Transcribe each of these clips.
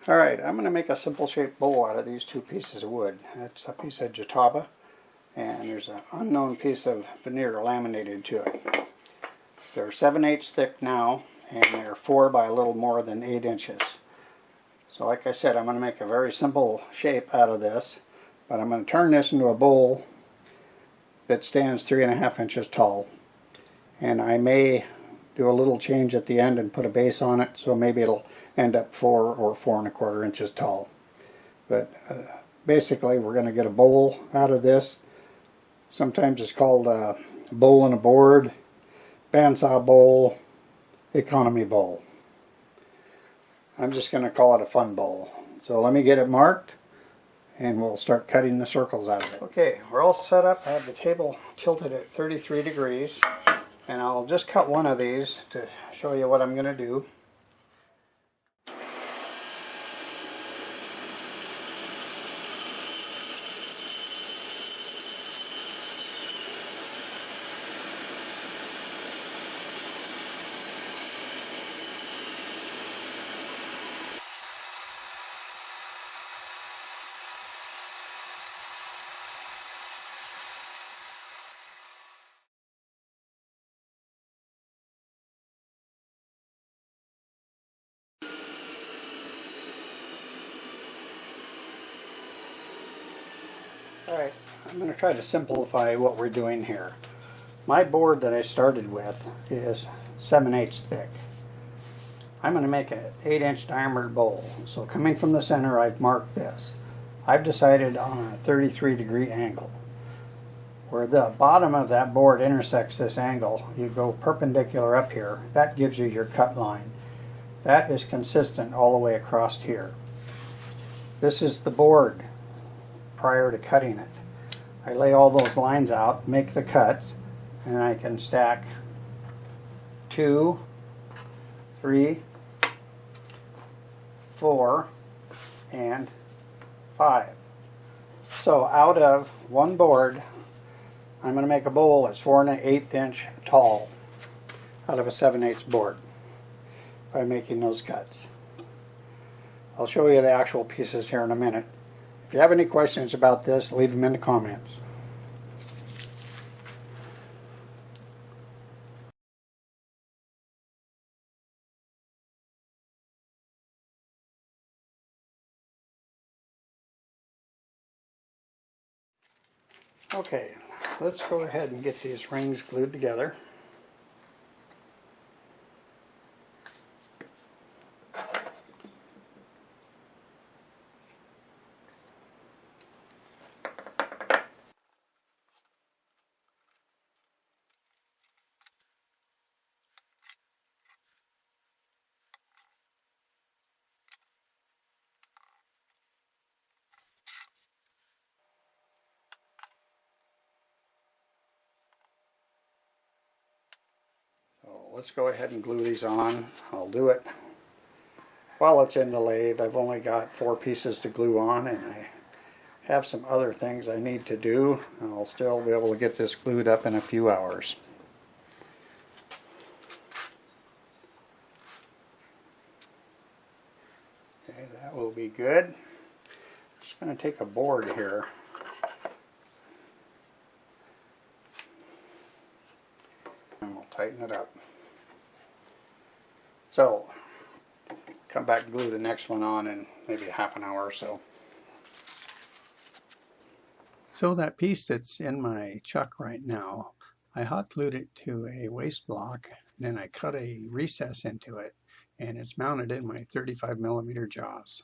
Alright, I'm going to make a simple shaped bowl out of these two pieces of wood. That's a piece of Jatoba, and there's an unknown piece of veneer laminated to it. They're 7/8 thick now, and they're 4 by a little more than 8 inches. So like I said, I'm going to make a very simple shape out of this, but I'm going to turn this into a bowl that stands 3.5 inches tall. And I may do a little change at the end and put a base on it, so maybe it'll end up 4 or 4.25 inches tall. But basically we're going to get a bowl out of this. Sometimes it's called a bowl and a board, bandsaw bowl, economy bowl. I'm just going to call it a fun bowl. So let me get it marked and we'll start cutting the circles out of it. Okay, we're all set up. I have the table tilted at 33 degrees, and I'll just cut one of these to show you what I'm going to do. Alright, I'm going to try to simplify what we're doing here. My board that I started with is 7/8 thick. I'm going to make an 8-inch diameter bowl. So coming from the center, I've marked this. I've decided on a 33-degree angle. Where the bottom of that board intersects this angle, you go perpendicular up here. That gives you your cut line. That is consistent all the way across here. This is the board prior to cutting it. I lay all those lines out, make the cuts, and I can stack 2, 3, 4, and 5. So out of one board, I'm going to make a bowl that's 4 1/8 inch tall out of a 7/8 board by making those cuts. I'll show you the actual pieces here in a minute. If you have any questions about this, leave them in the comments. Okay, let's go ahead and get these rings glued together. Let's go ahead and glue these on. I'll do it while it's in the lathe. I've only got 4 pieces to glue on, and I have some other things I need to do. I'll still be able to get this glued up in a few hours. Okay, that will be good. I'm just going to take a board here. And we'll tighten it up. So, come back and glue the next one on in maybe a half an hour or so. So that piece that's in my chuck right now, I hot glued it to a waste block, and then I cut a recess into it, and it's mounted in my 35mm jaws.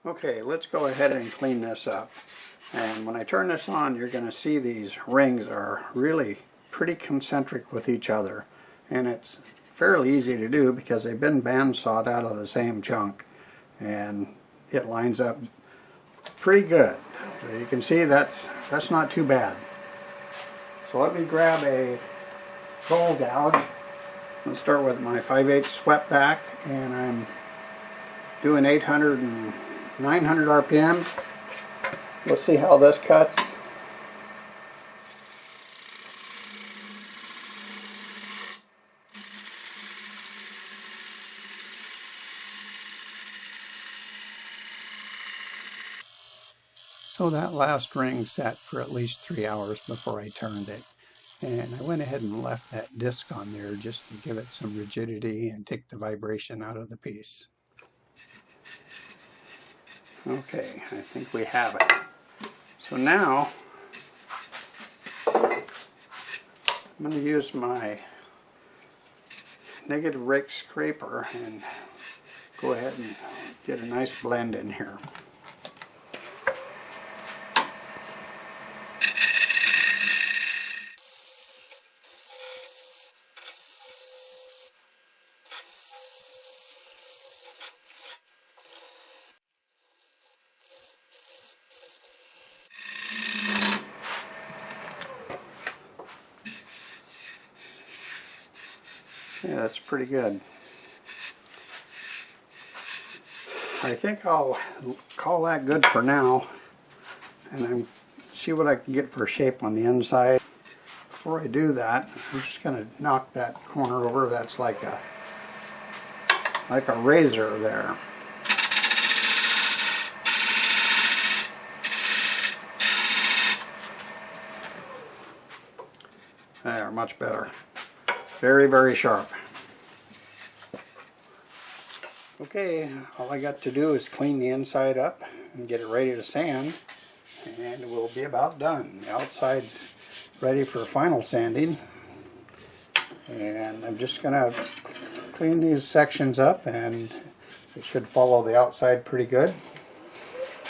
Okay, let's go ahead and clean this up. And when I turn this on, you're going to see these rings are really pretty concentric with each other. And it's fairly easy to do because they've been bandsawed out of the same chunk. And it lines up pretty good. So you can see that's not too bad. So let me grab a roll gouge Let's start with my 5/8 swept back, and I'm doing 800 and 900 RPMs. Let's see how this cuts. So that last ring sat for at least 3 hours before I turned it. And I went ahead and left that disc on there just to give it some rigidity and take the vibration out of the piece. Okay, I think we have it. So now I'm going to use my negative rake scraper and go ahead and get a nice blend in here. Yeah, that's pretty good. I think I'll call that good for now, and then see what I can get for shape on the inside. Before I do that, I'm just going to knock that corner over. That's like a razor there. There, much better. Very, very sharp. Okay, all I got to do is clean the inside up and get it ready to sand, and we'll be about done. The outside's ready for final sanding, and I'm just going to clean these sections up and it should follow the outside pretty good.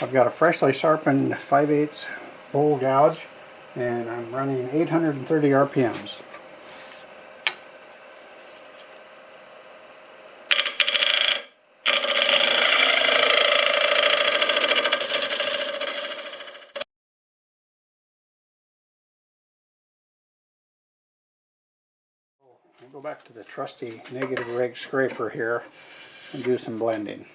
I've got a freshly sharpened 5/8 bowl gouge, and I'm running 830 RPMs. I'll go back to the trusty negative rake scraper here and do some blending.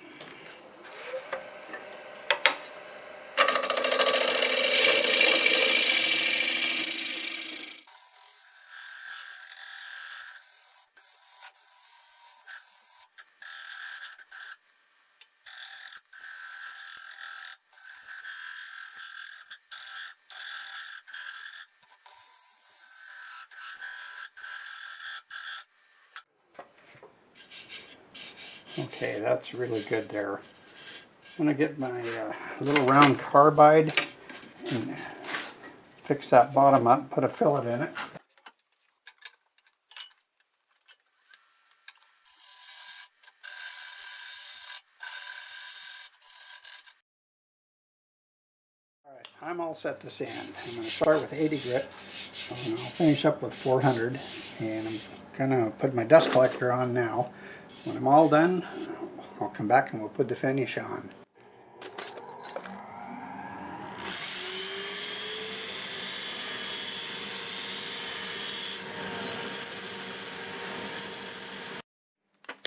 Okay, that's really good there. I'm going to get my little round carbide and fix that bottom up, put a fillet in it. Alright, I'm all set to sand. I'm going to start with 80 grit, and I'll finish up with 400, and I'm going to put my dust collector on now. When I'm all done, I'll come back and we'll put the finish on.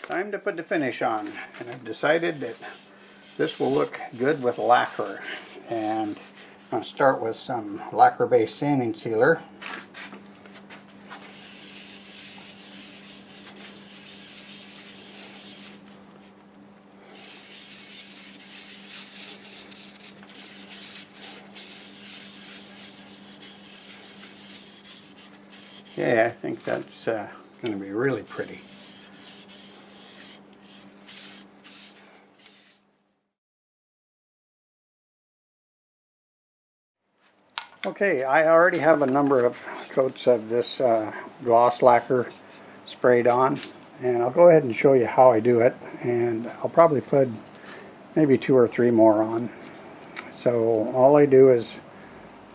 Time to put the finish on, and I've decided that this will look good with lacquer. And I'm going to start with some lacquer-based sanding sealer. Yeah, I think that's going to be really pretty. Okay, I already have a number of coats of this gloss lacquer sprayed on, and I'll go ahead and show you how I do it, and I'll probably put maybe 2 or 3 more on. So all I do is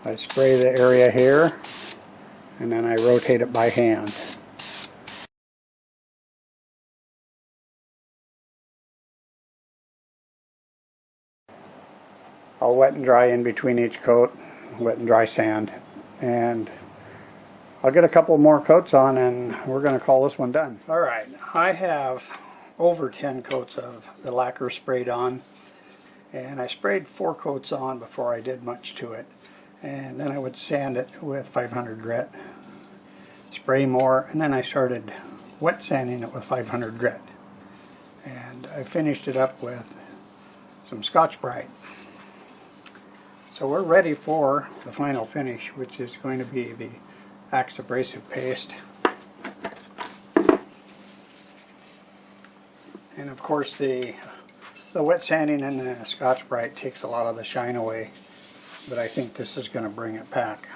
I spray the area here, and then I rotate it by hand. I'll wet and dry in between each coat, wet and dry sand, and I'll get a couple more coats on and we're going to call this one done. Alright, I have over 10 coats of the lacquer sprayed on, and I sprayed 4 coats on before I did much to it, and then I would sand it with 500 grit, spray more, and then I started wet sanding it with 500 grit, and I finished it up with some Scotch-Brite. So we're ready for the final finish, which is going to be the Acks abrasive paste. And of course the wet sanding and the Scotch-Brite takes a lot of the shine away, but I think this is going to bring it back.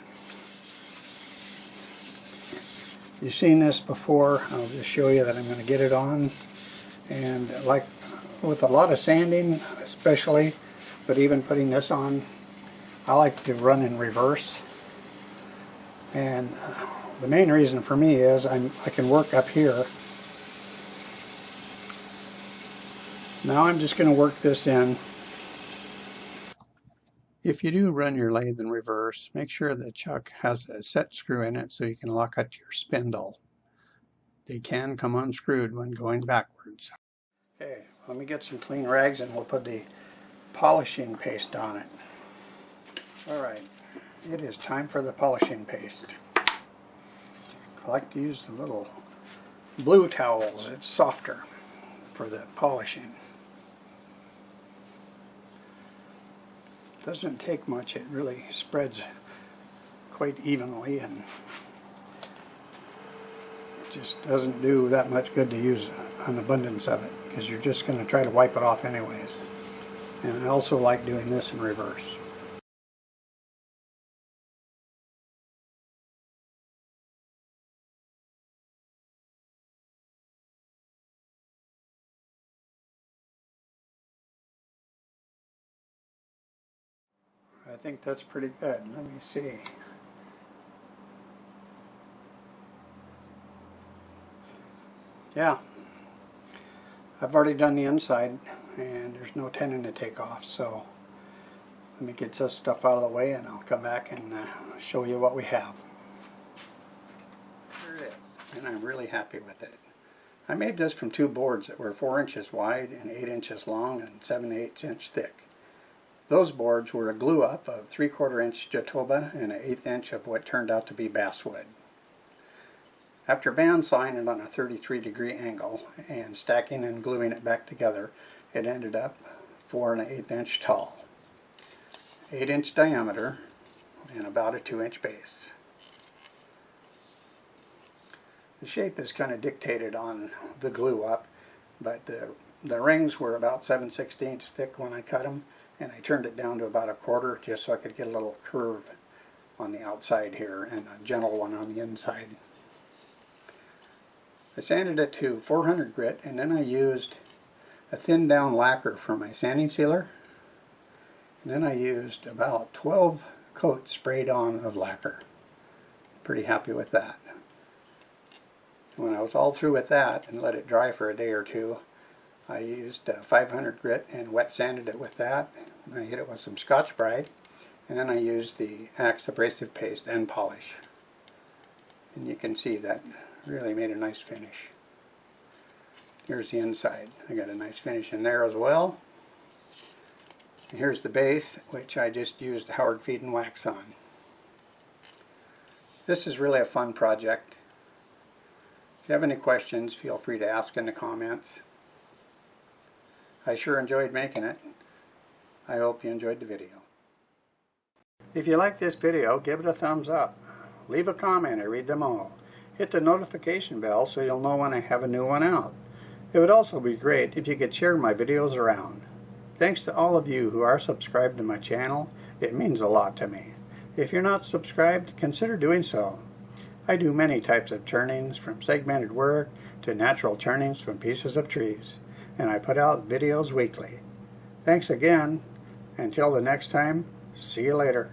You've seen this before. I'll just show you that I'm going to get it on, and like with a lot of sanding especially, but even putting this on, I like to run in reverse. And the main reason for me is I can work up here. Now I'm just going to work this in. If you do run your lathe in reverse, make sure the chuck has a set screw in it so you can lock up your spindle. They can come unscrewed when going backwards. Okay, let me get some clean rags and we'll put the polishing paste on it. Alright, it is time for the polishing paste. I like to use the little blue towels. It's softer for the polishing. Doesn't take much. It really spreads quite evenly, and it just doesn't do that much good to use an abundance of it, because you're just going to try to wipe it off anyways. And I also like doing this in reverse. I think that's pretty good. Let me see. Yeah, I've already done the inside and there's no tenon to take off, so let me get this stuff out of the way and I'll come back and show you what we have. There it is, and I'm really happy with it. I made this from 2 boards that were 4 inches wide and 8 inches long and 7/8 inch thick. Those boards were a glue up of 3/4 inch Jatoba and an 1/8 inch of what turned out to be basswood. After bandsawing it on a 33-degree angle and stacking and gluing it back together, it ended up 4 1/8 inch tall, 8 inch diameter, and about a 2 inch base. The shape is kind of dictated on the glue up, but the rings were about 7/16 thick when I cut them, and I turned it down to about 1/4 just so I could get a little curve on the outside here and a gentle one on the inside. I sanded it to 400 grit, and then I used a thin down lacquer for my sanding sealer, and then I used about 12 coats sprayed on of lacquer. Pretty happy with that. When I was all through with that and let it dry for a day or two, I used 500 grit and wet sanded it with that. I hit it with some Scotch-Brite, and then I used the Acks abrasive paste and polish. And you can see that really made a nice finish. Here's the inside. I got a nice finish in there as well. And here's the base, which I just used Howard Feed and wax on. This is really a fun project. If you have any questions, feel free to ask in the comments. I sure enjoyed making it. I hope you enjoyed the video. If you like this video, give it a thumbs up. Leave a comment, I read them all. Hit the notification bell so you'll know when I have a new one out. It would also be great if you could share my videos around. Thanks to all of you who are subscribed to my channel. It means a lot to me. If you're not subscribed, consider doing so. I do many types of turnings, from segmented work to natural turnings from pieces of trees, and I put out videos weekly. Thanks again. Until the next time, see you later.